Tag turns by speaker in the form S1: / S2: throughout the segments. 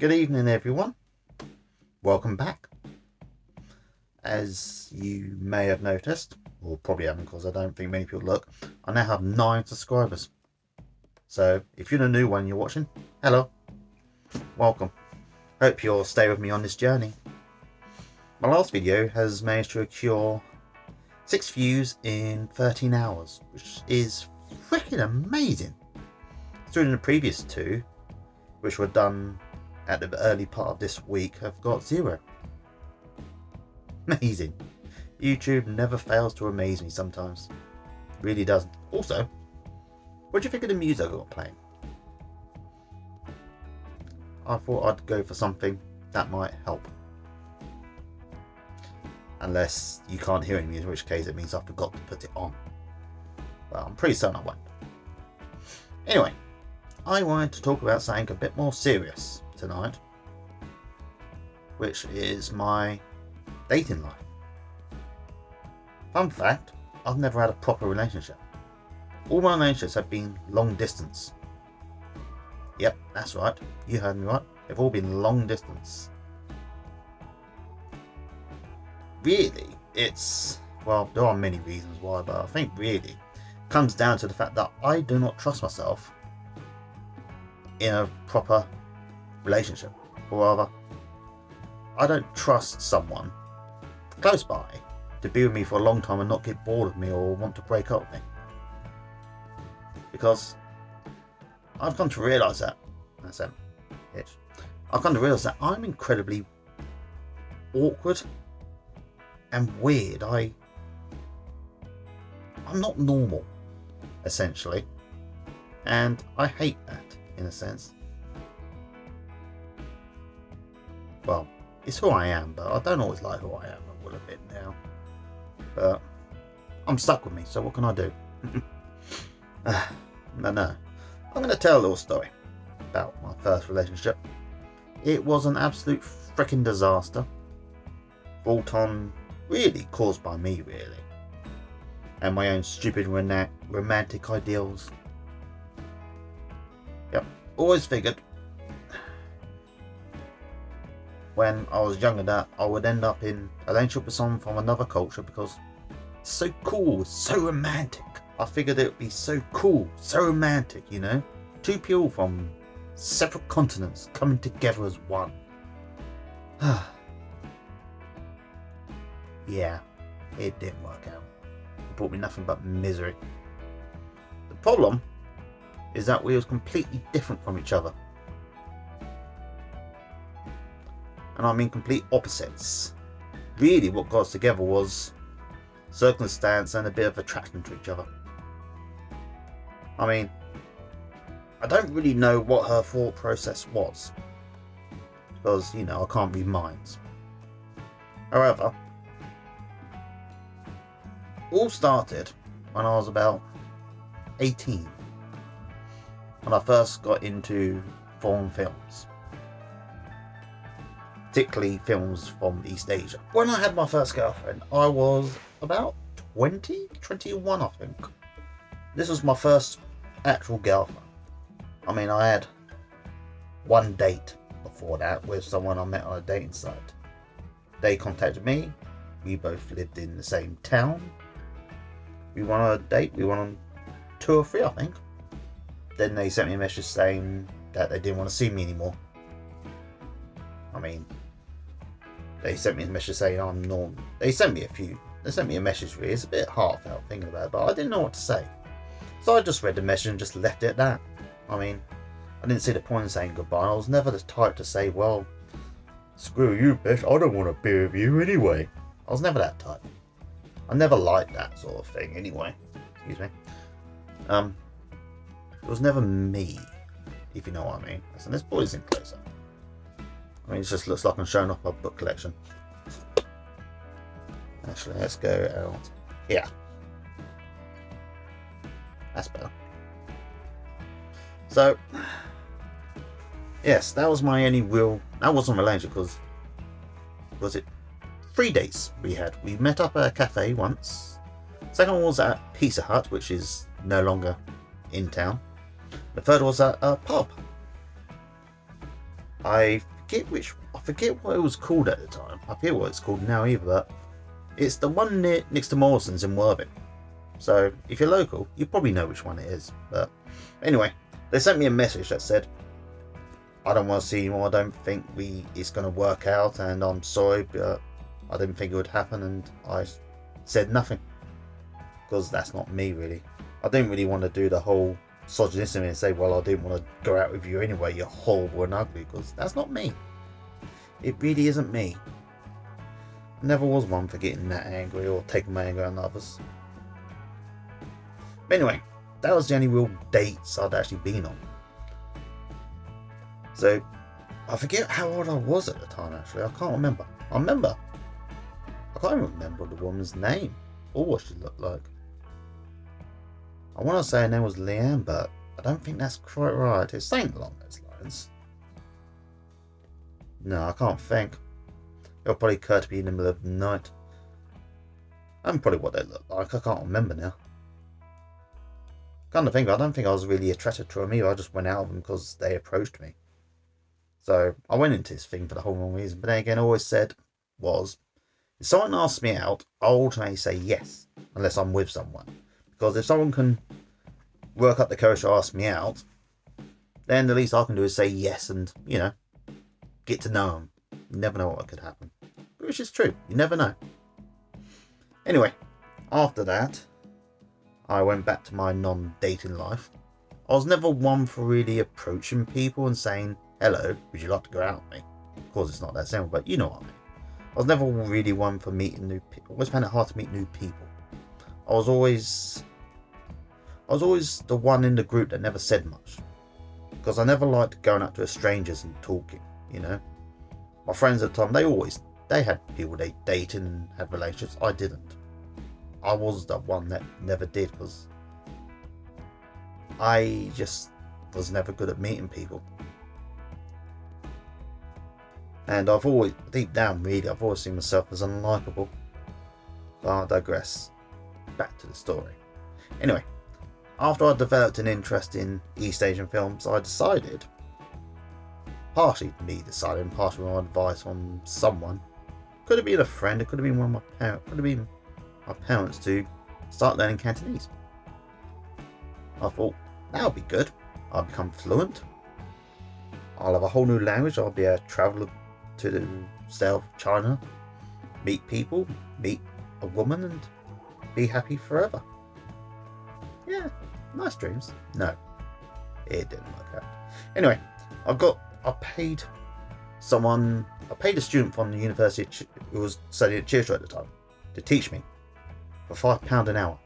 S1: Good evening, everyone. Welcome back. As you may have noticed, or probably haven't because I don't think many people look, I now have 9 subscribers. So if you're the new one you're watching, hello. Welcome. Hope you'll stay with me on this journey. My last video has managed to accrue 6 views in 13 hours, which is freaking amazing. Considering the previous 2, which were done at the early part of this week, have got 0. Amazing. YouTube never fails to amaze me sometimes. Really doesn't. Also, what do you think of the music I got playing? I thought I'd go for something that might help. Unless you can't hear any music, in which case it means I forgot to put it on. Well, I'm pretty certain I won't. Anyway, I wanted to talk about something a bit more serious tonight, which is my dating life. Fun fact, I've never had a proper relationship. All my relationships have been long distance. Yep, that's right, you heard me right. They've all been long distance. Really, well, there are many reasons why, but I think really it comes down to the fact that I do not trust myself in a proper relationship, or rather, I don't trust someone close by to be with me for a long time and not get bored of me or want to break up with me. Because I've come to realise that, I've come to realise that I'm incredibly awkward and weird. I'm not normal, essentially, and I hate that in a sense. Well, it's who I am, but I don't always like who I am, I will admit now. But I'm stuck with me, so what can I do? No. I'm going to tell a little story about my first relationship. It was an absolute freaking disaster. Brought on, really caused by me, really. And my own stupid romantic ideals. Yep, always figured when I was younger that I would end up in a relationship with someone from another culture because it's so cool, so romantic. I figured it would be so cool, so romantic, you know? 2 people from separate continents coming together as one. Yeah, it didn't work out. It brought me nothing but misery. The problem is that we was completely different from each other. And I mean complete opposites. Really what got us together was circumstance and a bit of attraction to each other. I mean, I don't really know what her thought process was, because, you know, I can't read minds. However, all started when I was about 18, when I first got into foreign films, particularly films from East Asia. When I had my first girlfriend, I was about 21 I think. This was my first actual girlfriend. I mean, I had one date before that with someone I met on a dating site. They contacted me, we both lived in the same town. We went on a date, we went on 2 or 3 I think. Then they sent me a message saying that they didn't want to see me anymore. I mean, they sent me a message saying I'm normal. They sent me a message really. It's a bit heartfelt thinking about it, but I didn't know what to say. So I just read the message and just left it at that. I mean, I didn't see the point in saying goodbye. I was never the type to say, well, screw you bitch, I don't want to be with you anyway. I was never that type. I never liked that sort of thing anyway. Excuse me. It was never me, if you know what I mean. So this boy's in closer. I mean, it just looks like I'm showing off my book collection. Actually, let's go out here. That's better. So, yes, that was my only real... That wasn't a relationship because... Was it 3 days we had? We met up at a cafe once. Second one was at Pizza Hut, which is no longer in town. The third was at a pub. I forget what it was called at the time. I forget what it's called now either, but it's the one next to Morrison's in Worthing. So if you're local, you probably know which one it is. But anyway, they sent me a message that said, I don't want to see you more, I don't think it's going to work out, and I'm sorry, but I didn't think it would happen, and I said nothing. Because that's not me, really. I didn't really want to do the whole misogynistic and say, well, I didn't want to go out with you anyway, you're horrible and ugly, because that's not me. It really isn't me. I never was one for getting that angry or taking my anger on others. But anyway, that was the only real dates I'd actually been on. So, I forget how old I was at the time, actually. I can't remember. I can't even remember the woman's name or what she looked like. I want to say her name was Leanne, but I don't think that's quite right. It's something along those lines. No, I can't think. It'll probably occur to me in the middle of the night. And probably what they look like. I can't remember now. Kind of thing, I don't think I was really attracted to them either. I just went out of them because they approached me. So I went into this thing for the whole wrong reason. But then again, I always said was, if someone asks me out, I'll ultimately say yes, unless I'm with someone. Because if someone can work up the courage to ask me out, then the least I can do is say yes and, get to know them. You never know what could happen. Which is true. You never know. Anyway, after that, I went back to my non-dating life. I was never one for really approaching people and saying, hello, would you like to go out with me? Of course, it's not that simple, but you know what I mean. I was never really one for meeting new people. I always found it hard to meet new people. I was always the one in the group that never said much. Because I never liked going up to strangers and talking, My friends at the time, they had people they dated and had relationships. I didn't. I was the one that never did because I just was never good at meeting people. And I've always, deep down really, I've always seen myself as unlikable. But I digress. Back to the story. Anyway, after I developed an interest in East Asian films, I decided, partially me deciding, partially on advice from someone, could have been a friend, it could have been one of my parents, could have been my parents, to start learning Cantonese. I thought, that would be good. I'll become fluent. I'll have a whole new language. I'll be able to travel to the South China, meet people, meet a woman, and be happy forever. Yeah, nice dreams. No, it didn't work out. Anyway, I paid a student from the university who was studying at Chichester at the time to teach me for £5 an hour.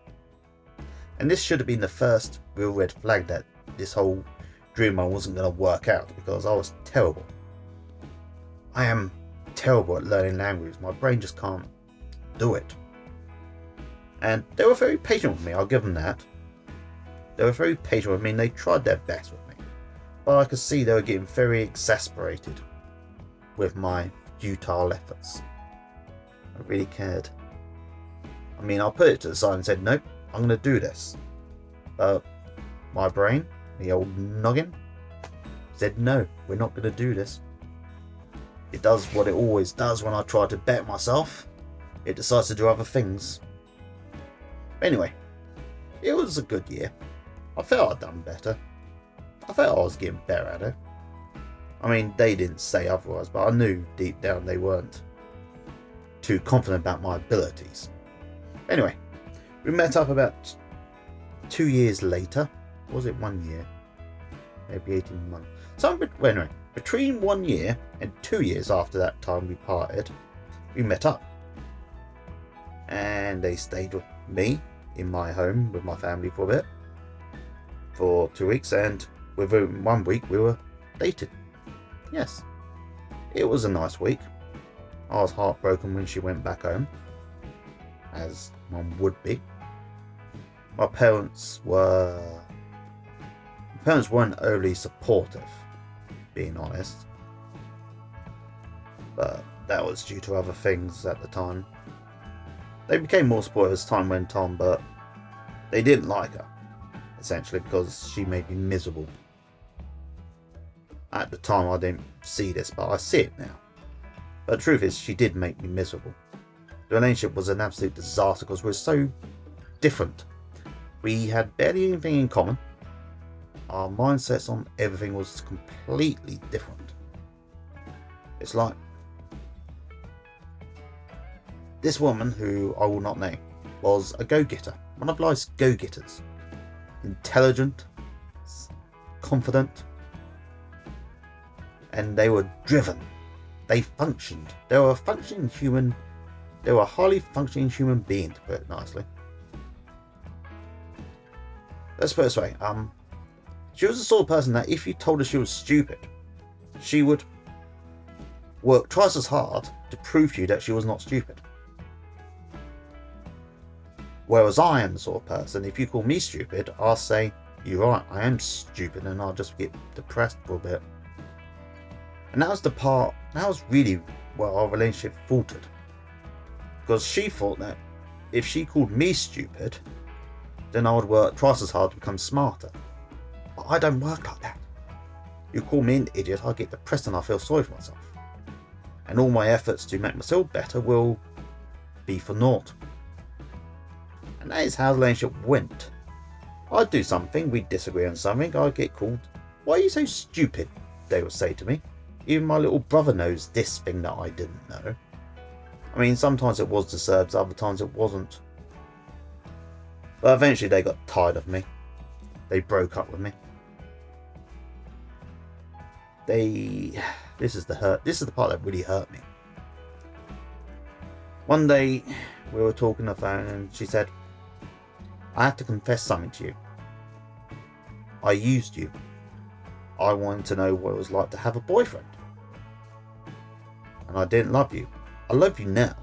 S1: And this should have been the first real red flag that this whole dream wasn't going to work out, because I was terrible. I am terrible at learning languages. My brain just can't do it. And they were very patient with me, I'll give them that. They were very patient with me and they tried their best with me. But I could see they were getting very exasperated with my futile efforts. I really cared. I mean, I put it to the side and said, nope, I'm going to do this. But my brain, the old noggin, said, no, we're not going to do this. It does what it always does when I try to bet myself. It decides to do other things. Anyway, it was a good year. I felt I'd done better. I felt I was getting better at it. I mean, they didn't say otherwise, but I knew deep down they weren't too confident about my abilities. Anyway, we met up about 2 years later. Was it 1 year? Maybe 18 months. Anyway, between 1 year and 2 years after that time we parted, we met up. And they stayed with me in my home with my family for a bit. For 2 weeks, and within 1 week we were dated. Yes. It was a nice week. I was heartbroken when she went back home, as one would be. My parents weren't overly supportive, being honest. But that was due to other things at the time. They became more supportive as time went on, but they didn't like her, essentially, because she made me miserable. At the time, I didn't see this, but I see it now. But the truth is, she did make me miserable. The relationship was an absolute disaster because we were so different. We had barely anything in common. Our mindsets on everything was completely different. It's like this woman, who I will not name, was a go-getter. One of life's go-getters. Intelligent, confident, and they were driven. They functioned. They were a functioning human. They were a highly functioning human being, to put it nicely. Let's put it this way. She was the sort of person that if you told her she was stupid, she would work twice as hard to prove to you that she was not stupid. Whereas I am the sort of person, if you call me stupid, I'll say, you're right, I am stupid, and I'll just get depressed for a bit. And that was really where our relationship faltered. Because she thought that if she called me stupid, then I would work twice as hard to become smarter. But I don't work like that. You call me an idiot, I get depressed and I feel sorry for myself. And all my efforts to make myself better will be for naught. And that is how the relationship went. I'd do something, we'd disagree on something, I'd get called, "Why are you so stupid?" they would say to me. Even my little brother knows this thing that I didn't know. I mean, sometimes it was deserved, other times it wasn't. But eventually they got tired of me. They broke up with me. This is the part that really hurt me. One day we were talking on the phone and she said, "I have to confess something to you. I used you. I wanted to know what it was like to have a boyfriend. And I didn't love you. I love you now.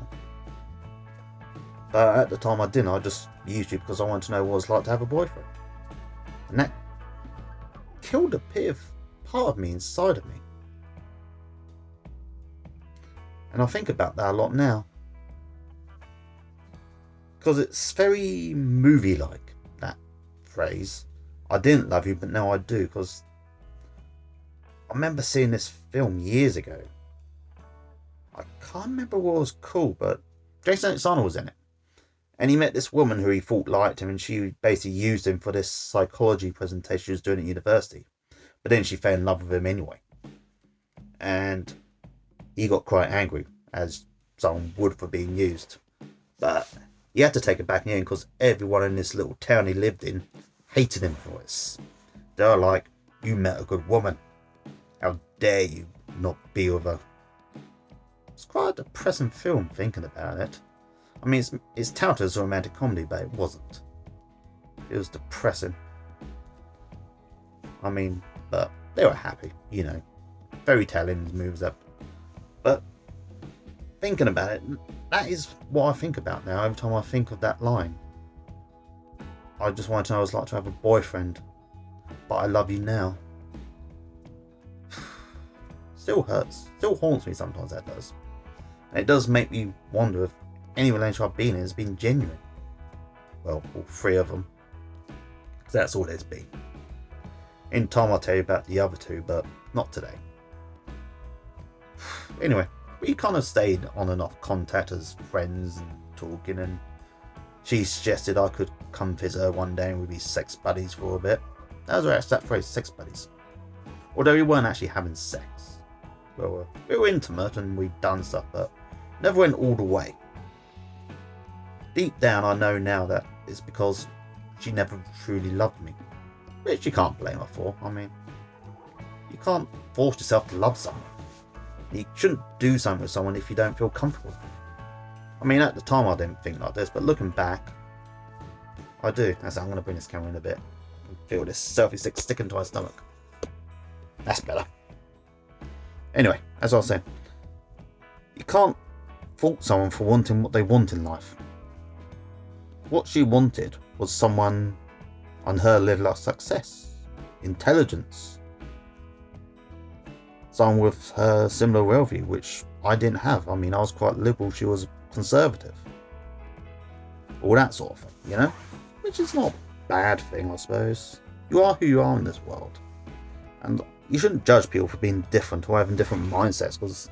S1: But at the time I didn't. I just used you because I wanted to know what it was like to have a boyfriend." And that killed a part of me inside of me. And I think about that a lot now. Because it's very movie-like, that phrase. I didn't love you, but now I do. Because I remember seeing this film years ago. I can't remember what it was called, but Jason Alexander was in it. And he met this woman who he thought liked him, and she basically used him for this psychology presentation she was doing at university. But then she fell in love with him anyway. And he got quite angry, as someone would, for being used. But he had to take it back in the end because everyone in this little town he lived in hated him for this. They were like, "You met a good woman. How dare you not be with her?" It's quite a depressing film thinking about it. I mean, it's touted as a romantic comedy, but it wasn't. It was depressing. I mean, but they were happy, you know. Fairy tale endings moves up. But thinking about it, that is what I think about now every time I think of that line. I just want to know what it's like to have a boyfriend, but I love you now. Still hurts. Still haunts me sometimes, that does. And it does make me wonder if any relationship I've been in has been genuine. Well, all three of them. Because that's all there's been. In time I'll tell you about the other two, but not today. Anyway, we kind of stayed on and off contact as friends and talking, and she suggested I could come visit her one day and we'd be sex buddies for a bit. That was where I that phrase, sex buddies. Although we weren't actually having sex. Well, we were intimate and we'd done stuff, but never went all the way. Deep down I know now that it's because she never truly loved me. Which you can't blame her for. I mean, you can't force yourself to love someone. You shouldn't do something with someone if you don't feel comfortable. I mean, at the time I didn't think like this, but looking back, I do. I'm going to bring this camera in a bit and feel this selfie stick sticking to my stomach. That's better. Anyway, as I was saying, you can't fault someone for wanting what they want in life. What she wanted was someone on her level of success, intelligence, someone with her similar worldview, which I didn't have. I mean, I was quite liberal, she was conservative. All that sort of thing, you know? Which is not a bad thing, I suppose. You are who you are in this world. And you shouldn't judge people for being different or having different mindsets, because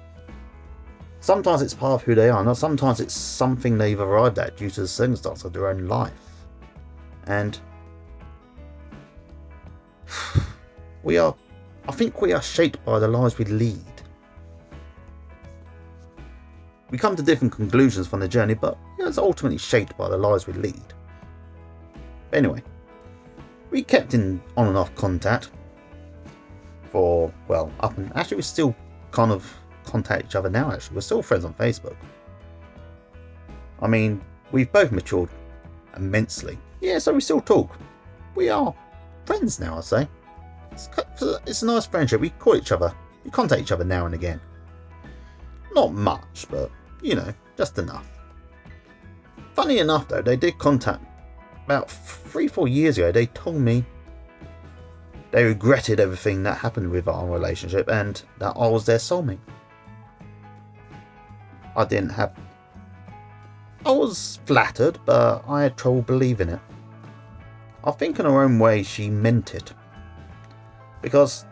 S1: sometimes it's part of who they are, and sometimes it's something they've arrived at due to the circumstance of their own life. And I think we are shaped by the lives we lead. We come to different conclusions from the journey, but it's ultimately shaped by the lives we lead. But anyway, we kept in on and off contact for, actually we still kind of contact each other now. Actually, we're still friends on Facebook. I mean, we've both matured immensely. Yeah, so we still talk. We are friends now, I'd say. It's a nice friendship. We call each other, we contact each other now and again. Not much, but just enough. Funny enough though, they did contact about 3-4 years ago. They told me they regretted everything that happened with our relationship and that I was their soulmate. I was flattered, but I had trouble believing it. I think in her own way she meant it. Because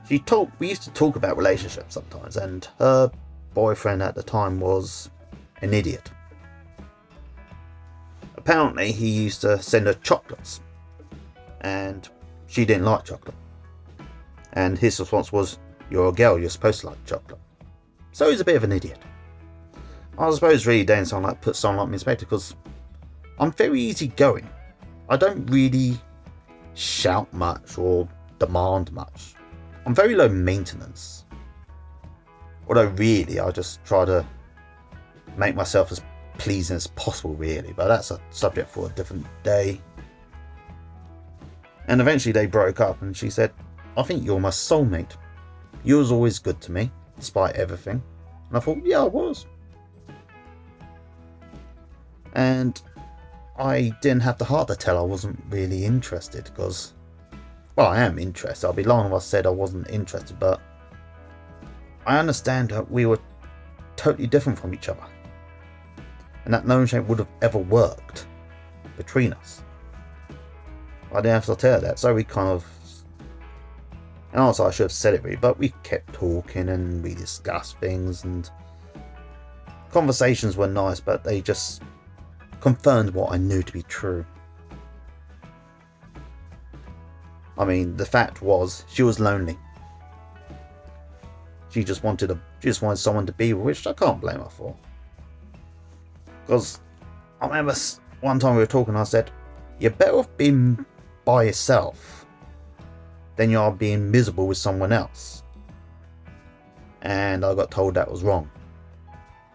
S1: we used to talk about relationships sometimes, and her boyfriend at the time was an idiot. Apparently he used to send her chocolates, and she didn't like chocolate. And his response was, "You're a girl, you're supposed to like chocolate." So he's a bit of an idiot. I suppose really put someone like me in perspective, because I'm very easygoing. I don't really shout much or demand much. I'm very low maintenance. Although really I just try to make myself as pleasing as possible, really, but that's a subject for a different day. And eventually they broke up, and she said, "I think you're my soulmate. You was always good to me, despite everything." And I thought, yeah, I was. And I didn't have the heart to tell I wasn't really interested, because, I am interested. I'd be lying if I said I wasn't interested, but I understand that we were totally different from each other, and that no shape would have ever worked between us. I didn't have to tell her that, so we kind of, and also I should have said it really, but we kept talking and we discussed things, and conversations were nice, but they just confirmed what I knew to be true. I mean, the fact was, she was lonely. She just wanted someone to be with, which I can't blame her for. Because I remember one time we were talking, I said, "You're better off being by yourself than you are being miserable with someone else." And I got told that was wrong.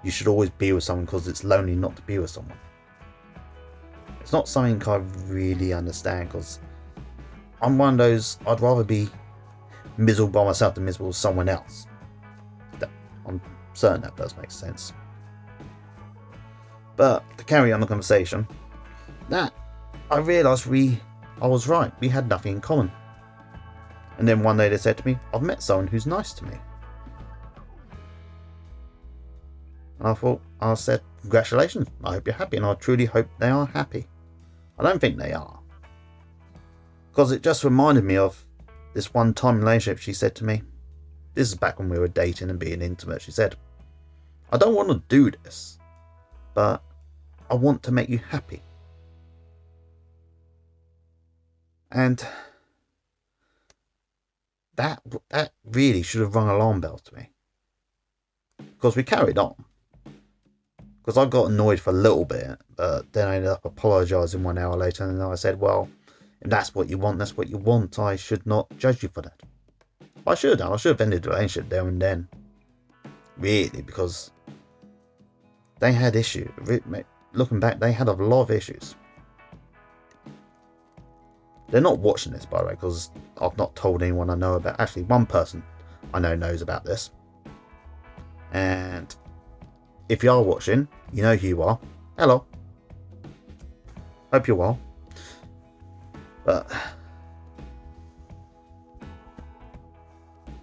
S1: You should always be with someone because it's lonely not to be with someone. It's not something I really understand, because I'm one of those, I'd rather be miserable by myself than miserable with someone else. I'm certain that does make sense. But to carry on the conversation, that I realised I was right. We had nothing in common. And then one day they said to me, "I've met someone who's nice to me." And I said, "Congratulations, I hope you're happy," and I truly hope they are happy. I don't think they are. Because it just reminded me of this one time relationship. She said to me, this is back when we were dating and being intimate, she said, "I don't want to do this, but I want to make you happy." And that really should have rung alarm bells to me. Because we carried on. Because I got annoyed for a little bit, but then I ended up apologising 1 hour later, and I said, "Well, if that's what you want, that's what you want. I should not judge you for that." I should have ended the relationship there and then. Really, because they had issues. Looking back, they had a lot of issues. They're not watching this, by the way, because I've not told anyone I know about. Actually, one person I know knows about this. And if you are watching, you know who you are. Hello. Hope you're well. But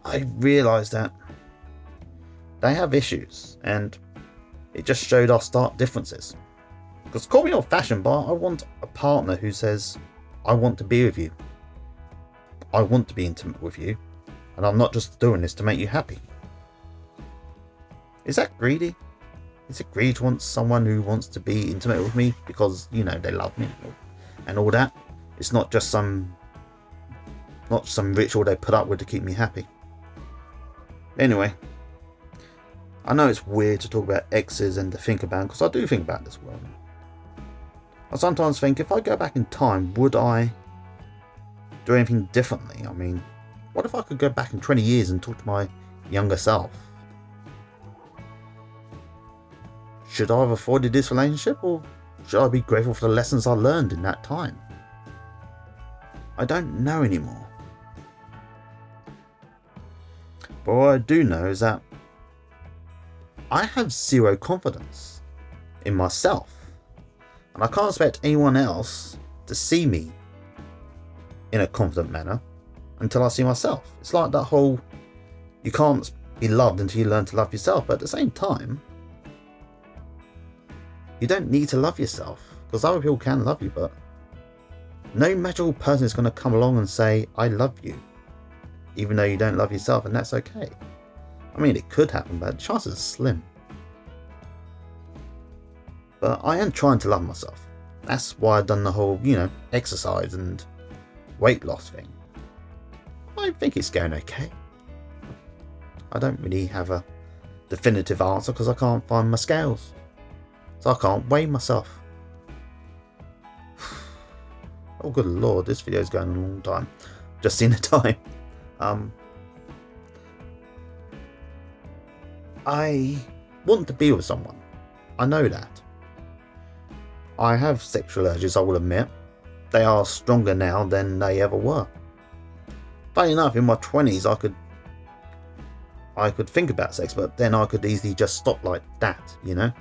S1: I realised that they have issues, and it just showed our stark differences. Because call me old-fashioned, but I want a partner who says, "I want to be with you." I want to be intimate with you, and I'm not just doing this to make you happy. Is that greedy? Is it greedy to want someone who wants to be intimate with me because, you know, they love me and all that? It's not just some ritual they put up with to keep me happy. Anyway, I know it's weird to talk about exes and to think about them, because I do think about this world. I sometimes think, if I go back in time, would I do anything differently? I mean, what if I could go back in 20 years and talk to my younger self? Should I have avoided this relationship, or should I be grateful for the lessons I learned in that time? I don't know anymore. But what I do know is that I have zero confidence in myself, and I can't expect anyone else to see me in a confident manner until I see myself. It's like that whole, you can't be loved until you learn to love yourself, but at the same time, you don't need to love yourself, because other people can love you, but no magical person is going to come along and say, I love you, even though you don't love yourself, and that's okay. I mean, it could happen, but the chances are slim. But I am trying to love myself. That's why I've done the whole, exercise and weight loss thing. I think it's going okay. I don't really have a definitive answer because I can't find my scales. So I can't weigh myself. Oh good lord, this video's going on a long time. Just seen the time. I want to be with someone. I know that. I have sexual urges, I will admit. They are stronger now than they ever were. Funny enough, in my 20s I could think about sex, but then I could easily just stop like that, and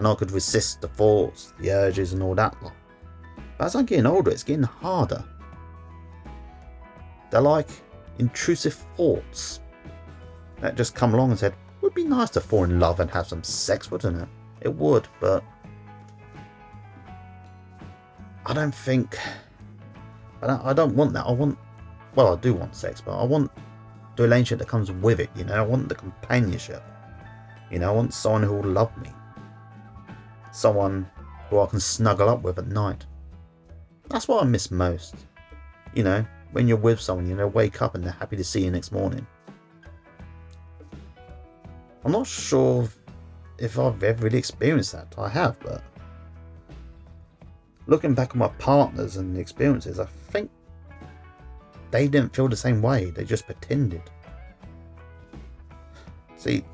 S1: I could resist the thoughts, the urges and all that lot. But as I'm getting older, it's getting harder. They're like intrusive thoughts that just come along and said, it would be nice to fall in love and have some sex, wouldn't it? It would, but I don't think, I don't want that. I do want sex, but I want the relationship that comes with it, I want the companionship. I want someone who will love me. Someone who I can snuggle up with at night. That's what I miss most. When you're with someone, wake up and they're happy to see you next morning. I'm not sure if I've ever really experienced that. I have, but looking back at my partners and the experiences, I think they didn't feel the same way. They just pretended. See,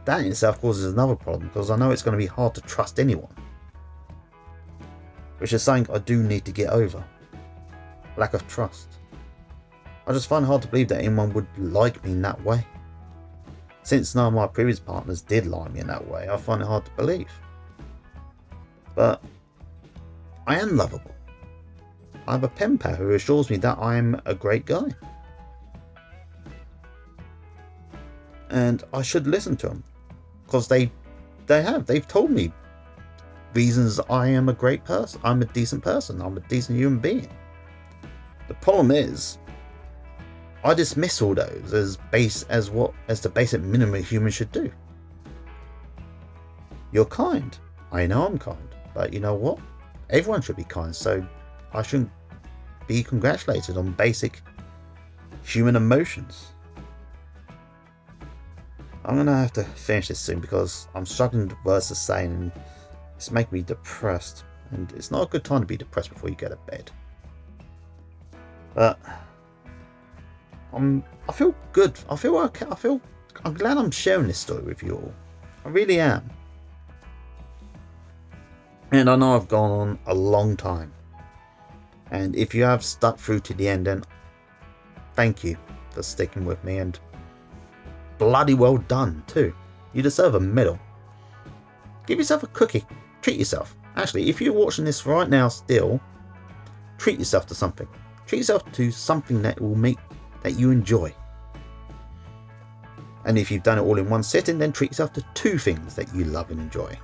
S1: that in itself causes another problem, because I know it's going to be hard to trust anyone. Which is something I do need to get over. Lack of trust. I just find it hard to believe that anyone would like me in that way. Since none of my previous partners did like me in that way, I find it hard to believe. But I am lovable. I have a pen pal who assures me that I am a great guy. And I should listen to them. Because they've told me reasons I am a great person. I'm a decent person. I'm a decent human being. The problem is, I dismiss all those as the basic minimum a human should do. You're kind. I know I'm kind. But you know what? Everyone should be kind, so I shouldn't be congratulated on basic human emotions. I'm going to have to finish this soon because I'm struggling with words to say and it's making me depressed. And it's not a good time to be depressed before you go to bed. But I feel good. I feel okay. I'm glad I'm sharing this story with you all. I really am. And I know I've gone on a long time. And if you have stuck through to the end, then thank you for sticking with me, and bloody well done too. You deserve a medal. Give yourself a cookie. Treat yourself. Actually, if you're watching this right now still, treat yourself to something. Treat yourself to something that you enjoy. And if you've done it all in one sitting, then treat yourself to 2 things that you love and enjoy.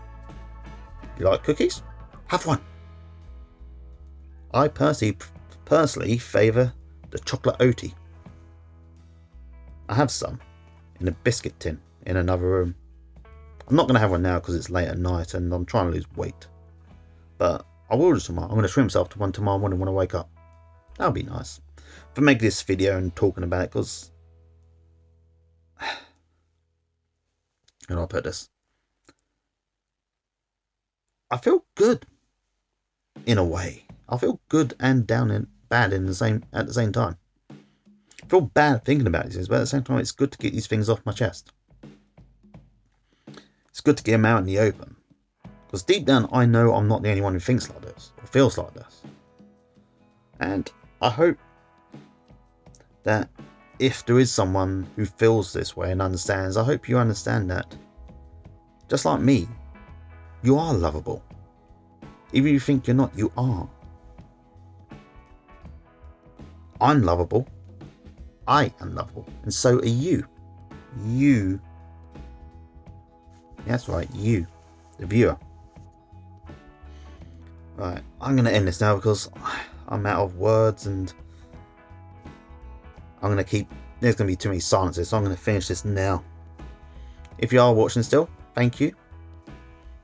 S1: You like cookies? Have one. I personally favour the chocolate oatie. I have some in a biscuit tin in another room. I'm not going to have one now because it's late at night and I'm trying to lose weight. But I will do tomorrow. I'm going to treat myself to one tomorrow morning when I wake up. That'll be nice. For making this video and talking about it, because how do I put this? I feel good in a way. I feel good and bad at the same time. I feel bad thinking about these things, but at the same time, it's good to get these things off my chest. It's good to get them out in the open. Because deep down, I know I'm not the only one who thinks like this, or feels like this. And I hope that if there is someone who feels this way and understands, I hope you understand that, just like me, you are lovable. Even if you think you're not, you are. I'm lovable. I am lovable. And so are you. You. That's right, you, the viewer. Right, I'm going to end this now because I'm out of words and I'm going to keep... There's going to be too many silences, so I'm going to finish this now. If you are watching still, thank you.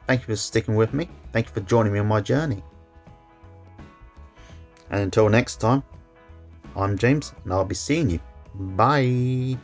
S1: Thank you for sticking with me. Thank you for joining me on my journey. And until next time, I'm James and I'll be seeing you. Bye.